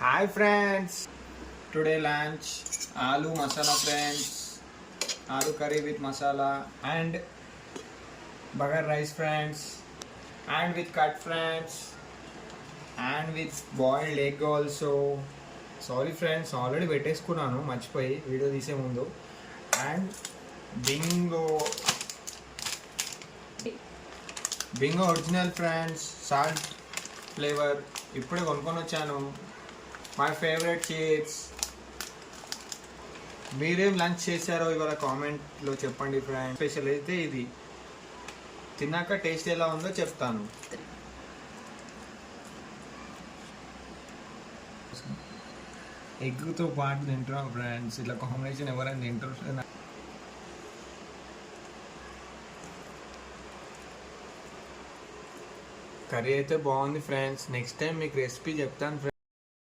Hi friends, today lunch aloo masala friends, aloo curry with masala and burger rice friends, and with cut friends, and with boiled egg also. Sorry friends, already పెట్టేసుకున్నాను మర్చిపోయి video తీసే ముందు. And Bingo Bingo original friends, salt flavour ఇప్పుడే కొనుక్కొని వచ్చాను. My favourite chips. మీరేం lunch చేశారో ఇవాళ కామెంట్లో చెప్పండి ఫ్రెండ్స్. స్పెషల్ అయితే ఇది తిన్నాక టేస్ట్ ఎలా ఉందో చెప్తాను. ఎగ్తో పాటు తింటున్నాం ఫ్రెండ్స్. ఇట్లా కాంబినేషన్ ఎవరైనా తింటారు. కర్రీ అయితే బాగుంది ఫ్రెండ్స్. నెక్స్ట్ టైం మీకు రెసిపీ చెప్తాను ఫ్రెండ్స్.